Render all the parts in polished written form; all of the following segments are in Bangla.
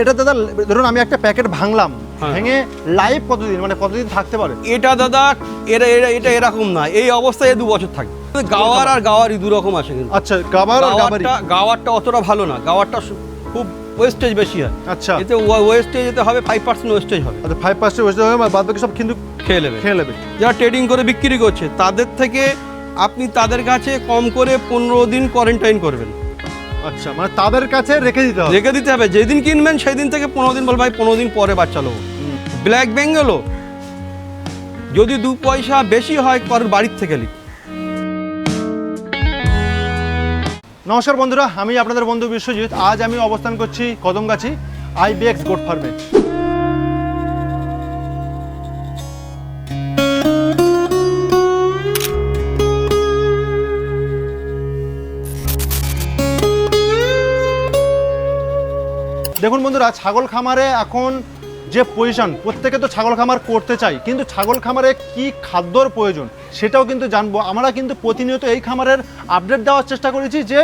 এটা দাদা ধরুন আমি একটা প্যাকেট ভাঙলাম, ভেঙে লাইভ কতদিন মানে কতদিন থাকতে পারে? এটা দাদা এটা এরকম না, এই অবস্থায় 2 বছর থাকে। গাওয়ার আর গাওয়ারি দু রকম আছে কিন্তু। আচ্ছা, গাওয়ার আর গাওয়ারি। গাওয়ারটা অতটা ভালো না, গাওয়ারটা খুব ওয়েস্টেজ বেশি হয়। আচ্ছা, এতে ওয়েস্টেজ যেতে হবে 5% ওয়েস্টেজ হবে। আচ্ছা 5% ওয়েস্টেজ হবে, বাদ বাকি সব কিন্তু খেয়ে নেবে। যারা ট্রেডিং করে বিক্রি করছে তাদের থেকে আপনি তাদের কাছে কম করে 15 দিন কোয়ারেন্টাইন করবেন। আচ্ছা, মানে তাদের কাছে রেখে দিতে হবে। যেদিন কিনবেন সেই দিন থেকে 15 দিন বল ভাই 15 দিন পরে বাচ্চা নেবো। ব্ল্যাক বেঙ্গলও যদি 2 পয়সা বেশি হয় কারোর বাড়ির থেকে নিন। নমস্কার বন্ধুরা, আমি আপনাদের বন্ধু বিশ্বজিৎ। আজ আমি অবস্থান করছি কদমগাছি আইবিএক্স গোট ফার্মে। দেখুন বন্ধুরা, ছাগল খামারে এখন যে পজিশন, প্রত্যেকে তো ছাগল খামার করতে চাই, কিন্তু ছাগল খামারে কি খাদ্যর প্রয়োজন সেটাও কিন্তু জানবো। আমরা কিন্তু প্রতিনিয়ত এই খামারের আপডেট দেওয়ার চেষ্টা করেছি যে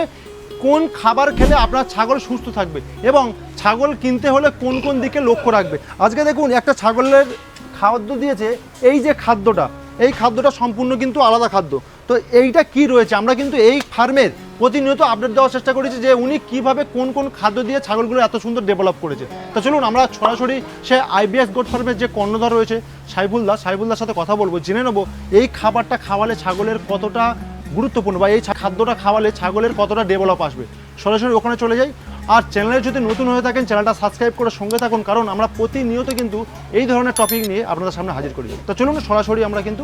কোন খাবার খেলে আপনার ছাগল সুস্থ থাকবে এবং ছাগল কিনতে হলে কোন কোন দিকে লক্ষ্য রাখবে। আজকে দেখুন একটা ছাগলের খাদ্য দিয়েছে, এই যে খাদ্যটা, এই খাদ্যটা সম্পূর্ণ কিন্তু আলাদা খাদ্য। তো এইটা কি রয়েছে, আমরা কিন্তু এই ফার্মের প্রতিনিয়ত আপডেট দেওয়ার চেষ্টা করেছি যে উনি কিভাবে কোন কোন খাদ্য দিয়ে ছাগলগুলো এত সুন্দর ডেভেলপ করেছে। তো চলুন আমরা সরাসরি সে আইবিএক্স গোট ফার্মের যে কর্ণধার রয়েছে সাইফুলদার সাথে কথা বলবো, জেনে নেবো এই খাবারটা খাওয়ালে ছাগলের কতটা গুরুত্বপূর্ণ বা এই খাদ্যটা খাওয়ালে ছাগলের কতটা ডেভেলপ আসবে। সরাসরি ওখানে চলে যাই। আর চ্যানেলে যদি নতুন হয়ে থাকেন চ্যানেলটা সাবস্ক্রাইব করে সঙ্গে থাকুন, কারণ আমরা প্রতিনিয়ত কিন্তু এই ধরনের টপিক নিয়ে আপনাদের সামনে হাজির করি। তো চলুন সরাসরি আমরা কিন্তু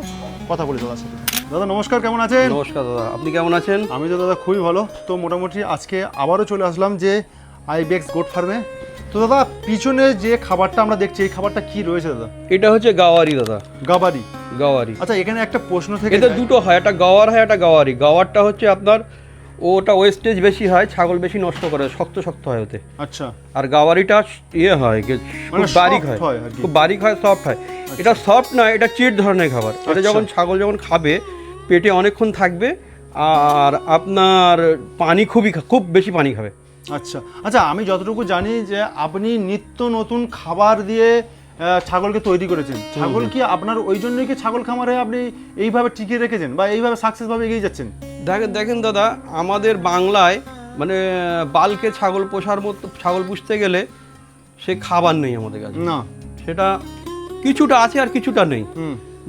কথা বলি দাদার সাথে। দাদা নমস্কার, কেমন আছেন? নমস্কার দাদা, আপনি কেমন আছেন? আমি তো দাদা খুবই ভালো। তো মোটামুটি আজকে আবারও চলে আসলাম যে আইবিএক্স গোট ফার্মে। তো দাদা পিছনে যে খাবারটা আমরা দেখছি, এই খাবারটা কি রয়েছে দাদা? এটা হচ্ছে গাওয়ারি দাদা। গাওয়ারি। আচ্ছা, এখানে একটা প্রশ্ন থেকে এটা দুটো হয়, একটা গাওয়ার হয়, একটা গাওয়ারি। গাওয়ারটা হচ্ছে আপনার ওটা ওয়েস্টেজ বেশি হয়, ছাগল বেশি নষ্ট করে, শক্ত হয় ওতে। আচ্ছা। আর গাওয়ারিটা হয় মানে বারিক হয়, খুব বারিক হয়, সফট হয়। এটা সফট না, এটা চিট ধরনের খাবার। এটা যখন ছাগল যখন খাবে পেটে অনেকক্ষণ থাকবে আর আপনার পানি খুব বেশি পানি খাবে। আচ্ছা আচ্ছা, আমি যতটুকু জানি যে আপনি নিত্য নতুন খাবার দিয়ে ছাগলকে তৈরি করেছেন। ছাগল কি আপনার ওই জন্যই কি ছাগল খামারে আপনি এইভাবে টিকিয়ে রেখেছেন বা এইভাবে সাকসেসভাবে এগিয়ে যাচ্ছেন? দেখেন দাদা, আমাদের বাংলায় মানে বালকে ছাগল পোষার মতো, ছাগল পুষতে গেলে সে খাবার নেই আমাদের কাছে। না, সেটা কিছুটা আছে আর কিছুটা নেই।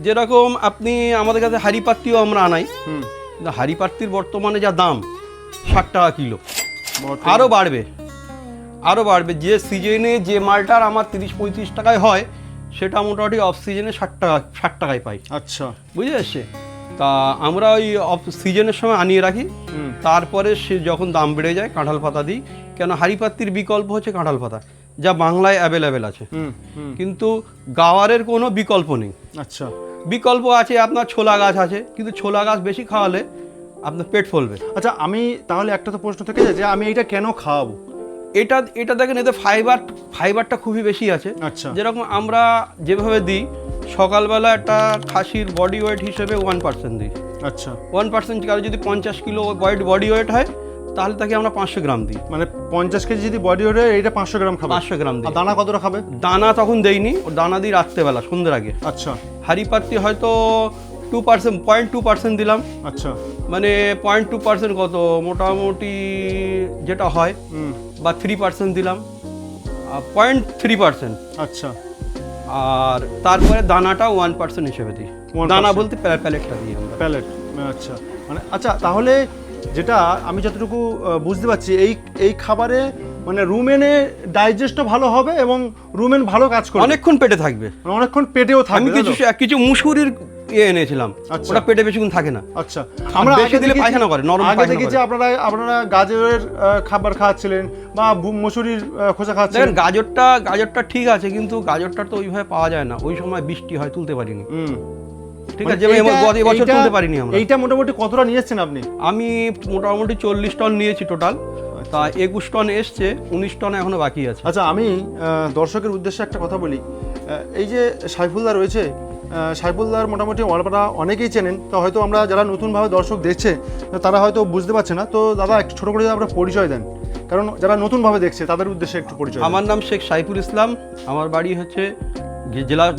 যেরকম আপনি আমাদের কাছে হাড়িপাত্তিও আমরা আনাই, হাড়িপাত্তির বর্তমানে যা দাম 60 টাকা কিলো, আরও বাড়বে। যে সিজনে যে মালটার আমার 30-35 টাকায় হয় সেটা মোটামুটি অফ সিজনে 60 টাকায় পাই। আচ্ছা, বুঝে যাচ্ছে। তা আমরা ওই অফ সিজনের সময় আনিয়ে রাখি, তারপরে সে যখন দাম বেড়ে যায় কাঁঠাল পাতা দিই। কেন, হাড়িপাত্তির বিকল্প হচ্ছে কাঁঠাল পাতা, যা বাংলায় অ্যাভেলেবেল আছে, কিন্তু গাওয়ারের কোনো বিকল্প নেই। আচ্ছা, বিকল্প আছে আপনার ছোলা গাছ আছে, কিন্তু ছোলা গাছ বেশি খাওয়ালে আপনার পেট ফলবে। আচ্ছা, আমি তাহলে একটা তো প্রশ্ন থেকে যায় যে আমি এটা কেন খাওয়াবো? এটা দেখেন, এতে ফাইবারটা খুবই বেশি আছে। আচ্ছা। যেরকম আমরা যেভাবে দিই, সকালবেলা একটা খাসির বডি ওয়েট হিসেবে 1% দিই। আচ্ছা, 1% কারো যদি 50 কিলো বডি ওয়েট হয় তাহলে তাকে আমরা 500 গ্রাম দিই। মানে 50 কেজি যদি বডি ওয়েট হয় এটা 500 গ্রাম খাবে? 500 গ্রাম দিই। দানা কতটা খাবে? দানা তখন দেইনি, ও দানা দিই রাত্রেবেলা সন্ধ্যের আগে। আচ্ছা। হাড়িপাত্তি হয়তো 0.2% দিলাম। আচ্ছা, মানে 0.2% কত, মোটামুটি যেটা হয় বা 3% দিলাম, 0.3%। আচ্ছা। আর তারপরে দানাটা 1% হিসেবে দিই। দানা বলতে প্যালেটটা দিই আমরা। প্যালেট, আচ্ছা। মানে আচ্ছা, তাহলে যেটা আমি যতটুকু বুঝতে পারছি, এই খাবারে মানে রুমেনে ডাইজেস্টও ভালো হবে এবং রুমেন ভালো কাজ করবে, অনেকক্ষণ পেটে থাকবে, অনেকক্ষণ পেটেও থাকবে। আমি কিছু মুসুরির এনেছিলাম, ওটা পেটে বেশিক্ষণ থাকে না। আচ্ছা, আমরা বেশি দিলে পায়খানা করে, নরম আগে দেখেছি আপনারা গাজরের খাবার খাওয়াচ্ছিলেন বা মসুরির খোসা খাওয়াচ্ছিলেন। গাজরটা ঠিক আছে, কিন্তু গাজরটা তো ওইভাবে পাওয়া যায় না, ওই সময় বৃষ্টি হয়, তুলতে পারিনি। ঠিক আছে, এবছর তুলতে পারিনি আমরা। এইটা মোটামুটি কতটা নিয়েছেন আপনি? আমি মোটামুটি 40 টন নিয়েছি টোটাল। তা 21 টন এসছে, 19 টন এখনো বাকি আছে। আচ্ছা, আমি দর্শকের উদ্দেশ্যে একটা কথা বলি। এই যে সাইফুলদা রয়েছে, সাইফুলদার মোটামুটি আপনারা অনেকেই চেনেন, তো হয়তো আমরা যারা নতুনভাবে দর্শক দেখছে তারা হয়তো বুঝতে পারছে না। তো দাদা একটু ছোটো করে আপনারা পরিচয় দেন, কারণ যারা নতুনভাবে দেখছে তাদের উদ্দেশ্যে একটু পরিচয়। আমার নাম শেখ সাইফুল ইসলাম, আমার বাড়ি হচ্ছে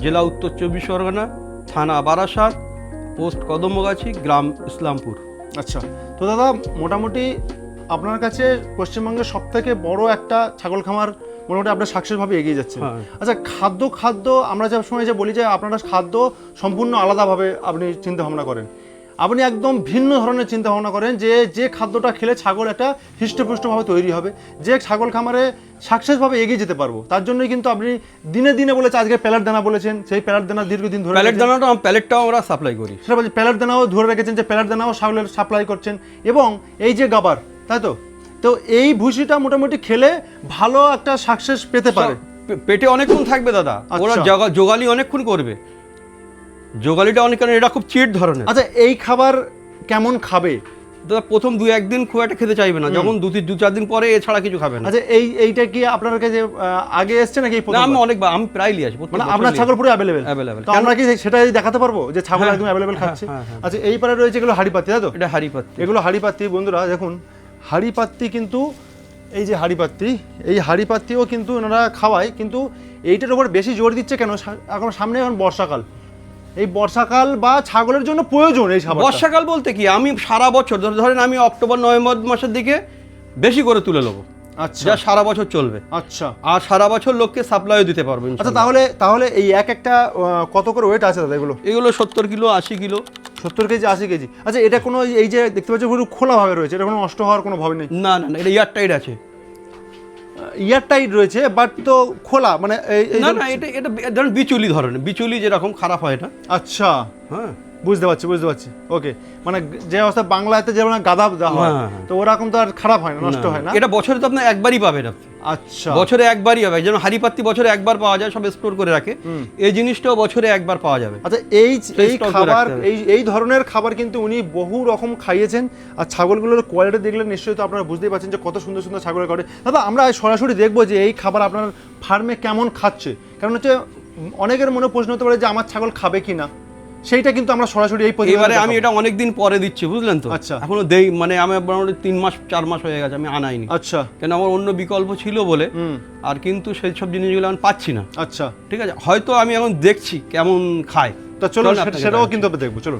জেলা উত্তর 24 পরগনা, থানা বারাসাত, পোস্ট কদমগাছি, গ্রাম ইসলামপুর। আচ্ছা, তো দাদা মোটামুটি আপনার কাছে পশ্চিমবঙ্গের সব থেকে বড় একটা ছাগল খামার মোটামুটি আপনার সাকসেসভাবে এগিয়ে যাচ্ছে। আচ্ছা, খাদ্য আমরা যে সময় যে বলি যে আপনারা খাদ্য সম্পূর্ণ আলাদাভাবে আপনি চিন্তা ভাবনা করেন, আপনি একদম ভিন্ন ধরনের চিন্তা ভাবনা করেন যে খাদ্যটা খেলে ছাগল একটা হৃষ্টপুষ্টভাবে তৈরি হবে, যে ছাগল খামারে সাকসেসভাবে এগিয়ে যেতে পারবো, তার জন্যই কিন্তু আপনি দিনে দিনে বলেছে আজকে প্যালেট দানা বলেছেন, সেই প্যালেট দানা দীর্ঘদিন ধরে প্যালেটটাও আমরা সাপ্লাই করি, সেটা বলছি প্যালেট দানাও ধরে রেখেছেন, যে প্যালেট দানাও ছাগলের সাপ্লাই করছেন, এবং এই যে গাবার, তাই তো? তো এই ভুসিটা মোটামুটি খেলে ভালো একটা সাকসেস পেতে পারে, পেটে অনেকক্ষণ থাকবে দাদা। ওরা যোগালি অনেকক্ষণ করবে, যোগালিটা অনেক, কারণ এটা খুব চিট ধরনের। আচ্ছা, এই খাবার কেমন খাবে দাদা? প্রথম 2-1 দিন খুব একটা খেতে চাইবে না, যখন 2-4 দিন পরে এছাড়া কিছু খাবে না। আচ্ছা, এইটা কি আপনার কাছে আগে এসছে নাকি? আমি প্রায়ই আসি, মানে আপনার ছাগল পুরো অ্যাভেলেবেল। তো আমরা কি সেটাই দেখাতে পারবো যে ছাগল একদম অ্যাভেলেবেল খাচ্ছে? আচ্ছা, এই পারে রয়েছে এগুলো হাড়িপাতি, তাই তো? এটা হাড়িপাতি, এগুলো হাড়িপাতি। বন্ধুরা দেখুন, হাড়িপাতি কিন্তু এই যে হাড়িপাতি, এই হাড়িপাতিও কিন্তু ওনারা খাওয়ায়, কিন্তু এইটার উপর বেশি জোর দিচ্ছে কেন? এখন সামনে এখন বর্ষাকাল, এই বর্ষাকাল বা ছাগলের জন্য প্রয়োজন এই খাবার। বর্ষাকাল বলতে কি, আমি সারা বছর ধরেন আমি অক্টোবর নভেম্বর মাসের দিকে বেশি করে তুলে নেবো। আচ্ছা, যা সারা বছর চলবে। আচ্ছা, আর সারা বছর লোককে সাপ্লাইও দিতে পারবো। আচ্ছা, তাহলে এই একটা কত করে ওয়েট আছে দাদা? এগুলো 70 কিলো, 80 কিলো। 70 KG, 80 KG. আচ্ছা, এটা কোনো এই যে দেখতে পাচ্ছি পুরো খোলা ভাবে রয়েছে, এটা কোনো নষ্ট হওয়ার কোনো ভয় নেই? না, এটা ইয়ার টাইট আছে। ইয়ার টাইট রয়েছে, বাট তো খোলা, মানে না, এটা ধরুন বিচুলি ধরনের, বিচুলি যেরকম খারাপ হয় না। আচ্ছা, হ্যাঁ, বুঝতে পারছি। ওকে, মানে যে অবস্থা বাংলাতে যেমন গাদা দেওয়া হয়, তো ওরকম তো আর খারাপ হয় না, নষ্ট হয় না। এটা বছরে তো আপনার একবারই পাবেন আপনি। আচ্ছা, বছরে একবারই হবে, যেন হাড়িপাতি বছরে একবার পাওয়া যায়, সব স্টোর করে রাখে, এই জিনিসটাও বছরে একবার পাওয়া যাবে। আচ্ছা, এই খাবার, এই ধরনের খাবার কিন্তু উনি বহু রকম খাইয়েছেন। আর ছাগলগুলোর কোয়ালিটি দেখলে নিশ্চয়ই তো আপনারা বুঝতেই পারছেন যে কত সুন্দর সুন্দর ছাগলের করে। দাদা, আমরা সরাসরি দেখবো যে এই খাবার আপনার ফার্মে কেমন খাচ্ছে, কারণ হচ্ছে অনেকের মনে প্রশ্ন হতে পারে যে আমার ছাগল খাবে কি না, সেইটা কিন্তু আমরা সরাসরি এবারে আমি এটা অনেকদিন পরে দিচ্ছি, বুঝলেন তো? আচ্ছা, এখনো মানে আমি মোটামুটি 3-4 মাস হয়ে গেছে আমি আনাইনি। আচ্ছা, কেন আমার অন্য বিকল্প ছিল বলে, আর কিন্তু সেই সব জিনিসগুলো আমি পাচ্ছি না। আচ্ছা, ঠিক আছে, হয়তো আমি এখন দেখছি কেমন খায়, তো চলো সেটাও কিন্তু দেখবো, চলো।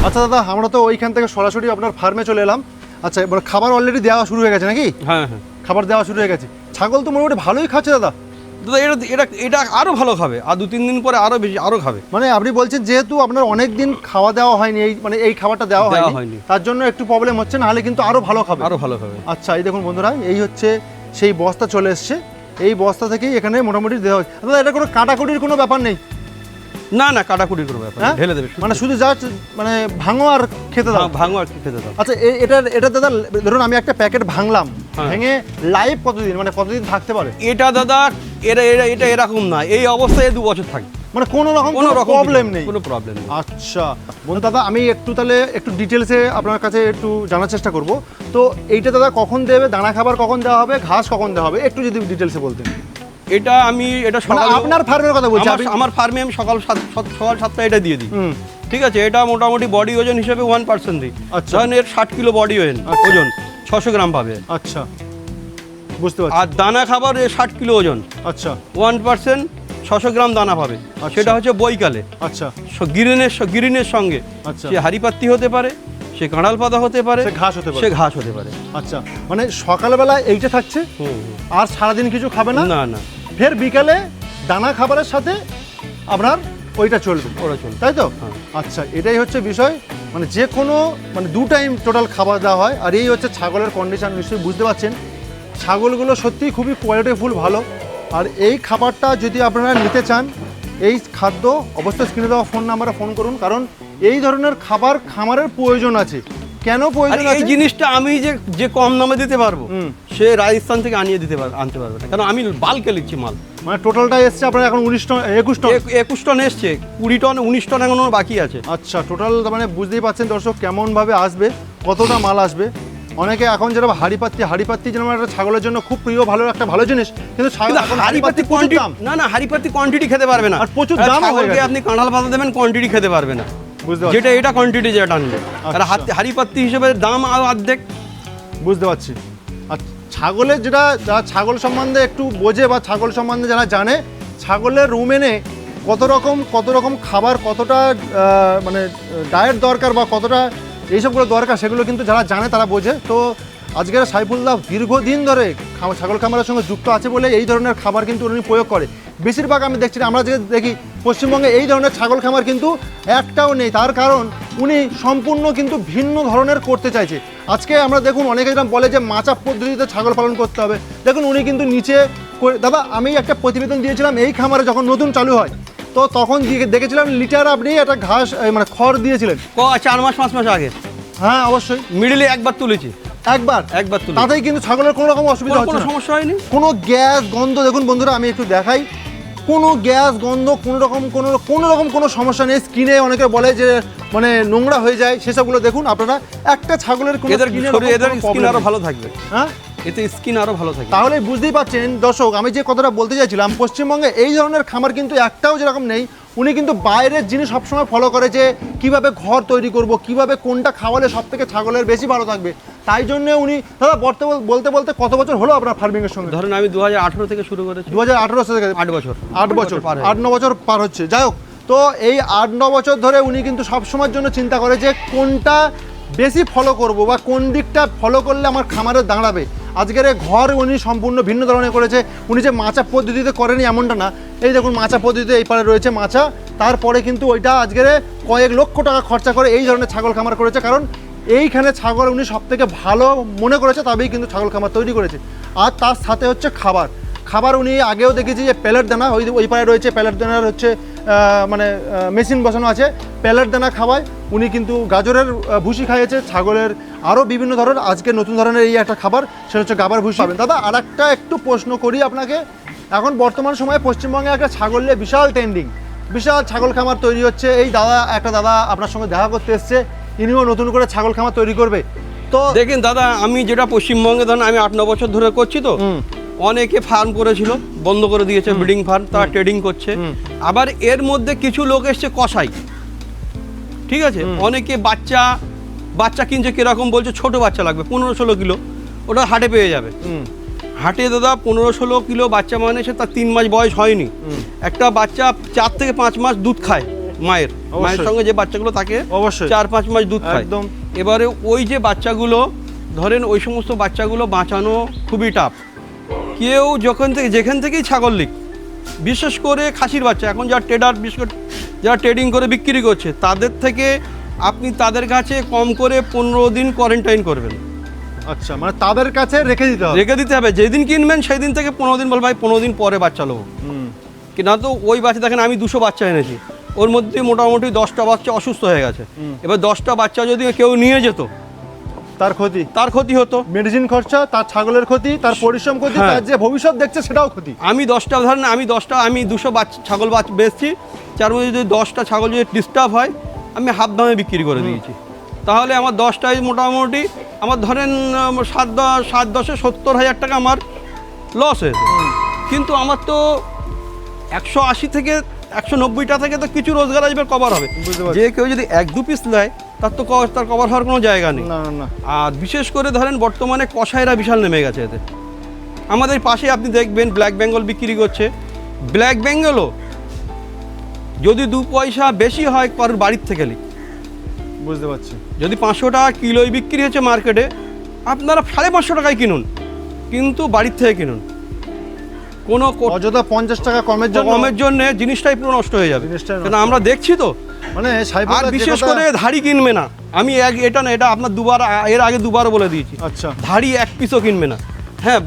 আচ্ছা দাদা, আমরা তো ওইখান থেকে সরাসরি আপনার ফার্মে চলে এলাম। আচ্ছা, এবার খাবার অলরেডি দেওয়া শুরু হয়ে গেছে নাকি? হ্যাঁ, খাবার দেওয়া শুরু হয়ে গেছে। ছাগল তো মোটামুটি ভালোই খাচ্ছে দাদা। এটা আরো ভালো খাবে, আর 2-3 দিন পরে আরো বেশি আরো খাবে। মানে আপনি বলছেন যেহেতু আপনার অনেক দিন খাওয়া দেওয়া হয়নি, এই খাবারটা দেওয়া হয়নি, তার জন্য একটু প্রবলেম হচ্ছে, না হলে কিন্তু আরো ভালো খাবে। আচ্ছা, এই দেখুন বন্ধুরা, এই হচ্ছে সেই বস্তা চলে এসছে, এই বস্তা থেকেই এখানে মোটামুটি দেওয়া হচ্ছে। দাদা, এটা কোনো কাটাকুটির কোনো ব্যাপার নেই? না, কাটাকুটির কোনো ব্যাপার, ঢেলে দেবে, মানে শুধু জাস্ট মানে ভাঙো আর খেতে দাও। খেতে দাও। আচ্ছা, এটা দাদা ধরুন আমি একটা প্যাকেট ভাঙলাম, ভেঙে লাইভ কতদিন থাকতে পারে? এটা দাদা এটা এরকম না, এই অবস্থায় 2 বছর থাকে, মানে কোনো রকম প্রবলেম নেই? কোনো প্রবলেম নেই। আচ্ছা বন্ধু, দাদা আমি একটু ডিটেলসে আপনার কাছে একটু জানার চেষ্টা করব। তো এইটা দাদা কখন দেবে, দানা খাবার কখন দেওয়া হবে, ঘাস কখন দেওয়া হবে, একটু যদি ডিটেলসে বলতেন। এটা আপনার ফার্মের কথা বলছি। আমার ফার্মে আমি সকাল 7টা এটা দিয়ে দিই। ঠিক আছে, এটা মোটামুটি বডি ওজন হিসেবে 1% দিই। আচ্ছা, ধরেন এর 60 কিলো বডি ওজন, 600 গ্রাম পাবে। আচ্ছা, বুঝতে পারছি। আর দানা খাবার 60 কিলো ওজন, আচ্ছা, 1% 600 গ্রাম দানা পাবে। সেটা হচ্ছে বৈকালে। আচ্ছা, গ্রিনের সঙ্গে সে হাড়িপাত্তি হতে পারে, সে কাঁড়াল পাতা হতে পারে, সে ঘাস হতে পারে। আচ্ছা, মানে সকালবেলা এইটা থাকছে, আর সারাদিন কিছু খাবে না? না, ফের বিকালে দানা খাবারের সাথে আপনার ওইটা চলবে, তাই তো? আচ্ছা, এটাই হচ্ছে বিষয়, মানে যে কোনো 2 টাইম টোটাল খাবার দেওয়া হয়। আর এই হচ্ছে ছাগলের কন্ডিশন, নিশ্চয়ই বুঝতে পারছেন ছাগলগুলো সত্যিই খুবই কোয়ালিটিফুল, ভালো। আর এই খাবারটা যদি আপনারা নিতে চান, এই খাদ্য অবশ্যই স্ক্রিনে দেওয়া ফোন নাম্বারে ফোন করুন, কারণ এই ধরনের খাবার খামারের প্রয়োজন আছে। কেন প্রয়োজন আছে? এই জিনিসটা আমি যে কম দামে দিতে পারবো, সে রাজস্থান থেকে আনতে পারবে না, কারণ আমি বাল্কে নিচ্ছি মাল। মানে টোটালটা এসছে আপনার এখন 19 টন 21 টন 21 টন এসছে, 20 টন 19 টন এখনো বাকি আছে। আচ্ছা, টোটাল মানে বুঝতেই পারছেন দর্শক কেমনভাবে আসবে, কতটা মাল আসবে। অনেকে এখন যেরকম হাড়িপাত্তি যেরকম একটা ছাগলের জন্য খুব প্রিয়, ভালো জিনিস, কিন্তু হাড়িপাত্তি প্রচুর দাম। না হাড়িপাত্তি কোয়ান্টিটি খেতে পারবে না, আর প্রচুর দাম হয়ে গেছে। আপনি কাঁঠাল পাতা দেবেন কোয়ান্টিটি খেতে পারবে না, যেটা এটা কোয়ান্টিটি যেটা আনবে। আর হাড়িপাত্তি হিসেবে দাম আর অর্ধেক। বুঝতে পারছি। আর ছাগলের যারা ছাগল সম্বন্ধে একটু বোঝে বা ছাগল সম্বন্ধে যারা জানে, ছাগলের রুমেনে কত রকম খাবার, কতটা মানে ডায়েট দরকার বা কতটা এইসবগুলো দরকার, সেগুলো কিন্তু যারা জানে তারা বোঝে। তো আজকের সাইফুল্লাহ দীর্ঘদিন ধরে ছাগল খামারের সঙ্গে যুক্ত আছে বলে এই ধরনের খাবার কিন্তু উনি প্রয়োগ করে। বেশিরভাগ আমি দেখছি, আমরা যে দেখি পশ্চিমবঙ্গে এই ধরনের ছাগল খামার কিন্তু একটাও নেই। তার কারণ উনি সম্পূর্ণ কিন্তু ভিন্ন ধরনের করতে চাইছে। আজকে আমরা দেখুন অনেকে যেরকম বলে যে মাচা পদ্ধতিতে ছাগল পালন করতে হবে, দেখুন উনি কিন্তু নিচে দাদা আমি একটা প্রতিবেদন দিয়েছিলাম এই খামারে যখন নতুন চালু হয়, তো তখন দেখেছিলাম লিটার আপনি একটা ঘাস মানে খড় দিয়েছিলেন 4 মাস 5 মাস আগে। হ্যাঁ অবশ্যই, মিডিলে একবার তুলেছি, একবার তুলেছি, তাতেই কিন্তু ছাগলের কোনো রকম অসুবিধা হচ্ছে না, কোনো সমস্যা হয়নি। কোনো গ্যাস গন্ধ, দেখুন বন্ধুরা আমি একটু দেখাই, কোনো গ্যাস গন্ধ কোনো রকম কোনো সমস্যা নেই। স্কিনে অনেকে বলে যে মানে নোংরা হয়ে যায়, সেসবগুলো দেখুন আপনারা। একটা ছাগলের কোনো স্কিন আরো ভালো থাকবে, হ্যাঁ এতে স্কিন আরো ভালো থাকবে। তাহলে বুঝতেই পারছেন দর্শক, আমি যে কথাটা বলতে চাইছিলাম, পশ্চিমবঙ্গে এই ধরনের খামার কিন্তু একটাও যেরকম নেই। উনি কিন্তু বাইরের জিনিস সবসময় ফলো করে যে কিভাবে ঘর তৈরি করব, কিভাবে কোনটা খাওয়ালে সব থেকে ছাগলের বেশি ভালো থাকবে। তাই জন্য উনি দাদা বলতে কত বছর হলো আপনার ফার্মিং এর সঙ্গে? ধরেন আমি 2018 থেকে শুরু করেছি, 2018 থেকে 8 বছর 8-9 বছর পার হচ্ছে। যাই হোক, তো এই 8-9 বছর ধরে উনি কিন্তু সবসময়ের জন্য চিন্তা করে যে কোনটা বেশি ফলো করব বা কোন দিকটা ফলো করলে আমার খামারে দাঁড়াবে। আজকের ঘর উনি সম্পূর্ণ ভিন্ন ধরনের করেছে। উনি যে মাচা পদ্ধতিতে করেনি এমনটা না, এই দেখুন মাচা পদ্ধতিতে এই পারে রয়েছে মাচা, তারপরে কিন্তু ওইটা আজকের কয়েক লক্ষ টাকা খরচা করে এই ধরনের ছাগল খামার করেছে। কারণ এইখানে ছাগল উনি সব থেকে ভালো মনে করেছে, তবেই কিন্তু ছাগল খামার তৈরি করেছে। আর তার সাথে হচ্ছে খাবার উনি আগেও দেখেছি যে প্যালেট দানা, ওই পারে রয়েছে প্যালেট দানার হচ্ছে মানে মেশিন বসানো আছে, প্যালেট দানা খাওয়ায়। উনি কিন্তু গাজরের ভুসি খাইয়েছে, ছাগলের আরও বিভিন্ন ধরনের, আজকে নতুন ধরনের এই একটা খাবার, সেটা হচ্ছে গাবার ভুসি পাবেন। দাদা আর একটা একটু প্রশ্ন করি আপনাকে, এখন বর্তমান সময়ে পশ্চিমবঙ্গে একটা ছাগল নিয়ে বিশাল ট্রেন্ডিং, বিশাল ছাগল খামার তৈরি হচ্ছে। এই একটা দাদা আপনার সঙ্গে দেখা করতে এসছে, ইনিও নতুন করে ছাগল খামার তৈরি করবে। তো দেখেন দাদা, আমি যেটা পশ্চিমবঙ্গে ধরেন আমি 8-9 বছর ধরে করছি, তো অনেকে ফার্ম করেছিল, বন্ধ করে দিয়েছে ব্রিডিং ফার্ম, তারা ট্রেডিং করছে। আবার এর মধ্যে কিছু লোক এসছে কসাই, ঠিক আছে, অনেকে বাচ্চা কিনছে, কিরকম বলছে ছোট বাচ্চা লাগবে 15-16 কিলো, ওটা হাটে পেয়ে যাবে। হাটে দাদা 15-16 কিলো বাচ্চা মানে সে তার 3 মাস বয়স হয়নি। একটা বাচ্চা 4 থেকে 5 মাস দুধ খায় মায়ের সঙ্গে, যে বাচ্চাগুলো থাকে অবশ্যই 4-5 মাস দুধ খায়। এবারে ওই যে বাচ্চাগুলো ধরেন, ওই সমস্ত বাচ্চাগুলো বাঁচানো খুবই টাফ। কেউ যেখান থেকেই ছাগল লিক, বিশেষ করে খাসির বাচ্চা, এখন যারা ট্রেডার, যারা ট্রেডিং করে বিক্রি করছে, তাদের থেকে আপনি তাদের কাছে কম করে 15 দিন কোয়ারেন্টাইন করবেন। আচ্ছা, মানে তাদের কাছে রেখে দিতে হবে। যেদিন কিনবেন সেই দিন থেকে 15 দিন, বল ভাই 15 দিন পরে বাচ্চা নেবো কিনা। তো ওই বাচ্চা দেখেন আমি 200 বাচ্চা এনেছি, ওর মধ্যে মোটামুটি 10টা বাচ্চা অসুস্থ হয়ে গেছে। এবার 10টা বাচ্চা যদি কেউ নিয়ে যেত, তার ক্ষতি হতো, মেডিসিন খরচা, তার ছাগলের ক্ষতি, তার পরিশ্রম ক্ষতি, তার যে ভবিষ্যৎ দেখছে সেটাও ক্ষতি। আমি 200 ছাগল বেচছি, যার মধ্যে যদি 10টা ছাগল যদি ডিস্টার্ব হয়, আমি হাফ দামে বিক্রি করে দিয়েছি। তাহলে আমার 10টায় মোটামুটি আমার ধরেন 7-10-70 হাজার টাকা আমার লস হয়েছে। কিন্তু আমার তো 180 থেকে 190টা থেকে তো কিছু রোজগার আসবে, কভার হবে। যে কেউ যদি 1-2 পিস নেয়, তার কভার হওয়ার কোনো জায়গা নেই। আর বিশেষ করে ধরেন বর্তমানে কসাইরা বিশাল নেমে গেছে এতে। আমাদের পাশে আপনি দেখবেন ব্ল্যাক বেঙ্গল বিক্রি করছে, ব্ল্যাক বেঙ্গলও যদি 2 পয়সা বেশি হয় কারোর বাড়ির থেকে লিখ, বুঝতে পারছি। যদি 500 টাকা কিলোই বিক্রি হচ্ছে মার্কেটে, আপনারা 550 টাকায় কিনুন, কিন্তু বাড়ির থেকে কিনুন। কোনো অযথা 50 টাকা কমের জন্য জিনিসটাই পুরো নষ্ট হয়ে যাবে। কারণ আমরা দেখছি তো, মানে আর বিশেষ করে ধাড়ি কিনবে না। আমি এটা আপনার এর আগে দুবার বলে দিয়েছি। আচ্ছা, ধাড়ি 1 পিসও কিনবে না। হ্যাঁ,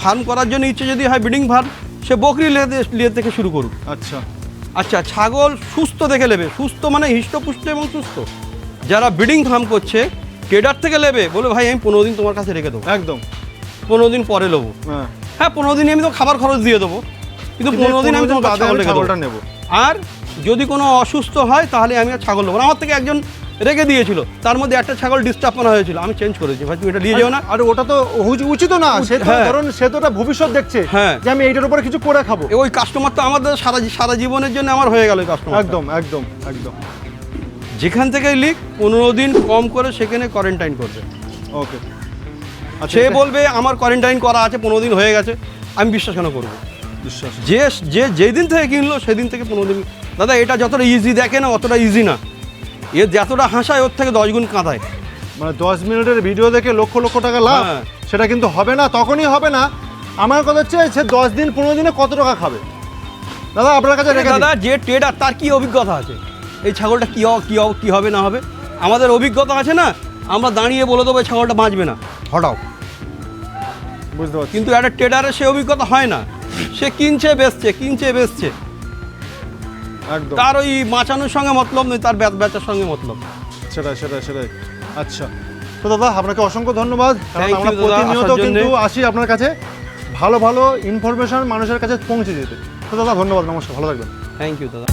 ফার্ম করার জন্য ইচ্ছে যদি হয় ব্রিডিং ফার্ম, সে বকরি লিয়ে থেকে শুরু করুক। আচ্ছা, ছাগল সুস্থ দেখে নেবে, সুস্থ মানে হৃষ্টপুষ্ট এবং সুস্থ। যারা ব্রিডিং ফার্ম করছে, ট্রেডার থেকে নেবে, বলে ভাই আমি 15 দিন তোমার কাছে রেখে দেবো, একদম 15 দিন পরে নেবো। হ্যাঁ হ্যাঁ 15 দিনে আমি তো খাবার খরচ দিয়ে দেবো, কিন্তু 15 দিন আমি তোমার বাদে আমি ছাগলটা নেব। আর যদি কোনো অসুস্থ হয় তাহলে আমি আর ছাগল নেবো না। আমার থেকে একজন রেখে দিয়েছিল, তার মধ্যে একটা ছাগল ডিস্টার্ব করা হয়েছিল, আমি চেঞ্জ করেছি, ভাই তুমি এটা নিয়ে যাও না। আর ওটা তো উচিত না, সে তো হ্যাঁ। ধরুন সে তো ওটা ভবিষ্যৎ দেখছে হ্যাঁ। যে আমি এইটার উপরে কিছু করে খাবো। ওই কাস্টমার তো আমাদের সারা জীবনের জন্য আমার হয়ে গেল কাস্টমার। একদম একদম একদম। যেখান থেকেই লিখ 15 দিন কম করে সেখানে কোয়ারেন্টাইন করবে। ওকে। সে বলবে আমার কোয়ারেন্টাইন করা আছে 15 দিন হয়ে গেছে, আমি বিশ্বাস কেন করবো? বিশ্বাস। যেই দিন থেকে কিনলো সেদিন থেকে 15 দিন। দাদা এটা যতটা ইজি দেখে না অতটা ইজি না, এ যতটা হাসায় ওর থেকে 10 গুণ কাঁদায়। মানে 10 মিনিটের ভিডিও দেখে লক্ষ লক্ষ টাকা লাভ, হ্যাঁ। সেটা কিন্তু হবে না, তখনই হবে না। আমার কথা হচ্ছে সে 10 দিন 15 দিনে কত টাকা খাবে? দাদা আপনার কাছে রেখে দাদা যে ট্রেডার তার কি অভিজ্ঞতা আছে এই ছাগলটা কি হবে না হবে? আমাদের অভিজ্ঞতা আছে না, আমরা দাঁড়িয়ে বলে দেবো এই ছাগলটা বাঁচবে না, হটাও। বুঝতে পারছি। কিন্তু একটা ট্রেডারের সে অভিজ্ঞতা হয় না, সে কিনছে বেচছে, একদম তার ওই বাঁচানোর সঙ্গে মতলব নেই, তার বেচার সঙ্গে মতলব। সেটাই। আচ্ছা, তো দাদা আপনাকে অসংখ্য ধন্যবাদ, কারণ Thank you আমরা দাদা, প্রতিনিয়ত আসার কিন্তু জন্যে। আসি আপনার কাছে ভালো ভালো ইনফরমেশন মানুষের কাছে পৌঁছে দিতে। তো দাদা ধন্যবাদ, নমস্কার, ভালো থাকবেন। থ্যাংক ইউ দাদা।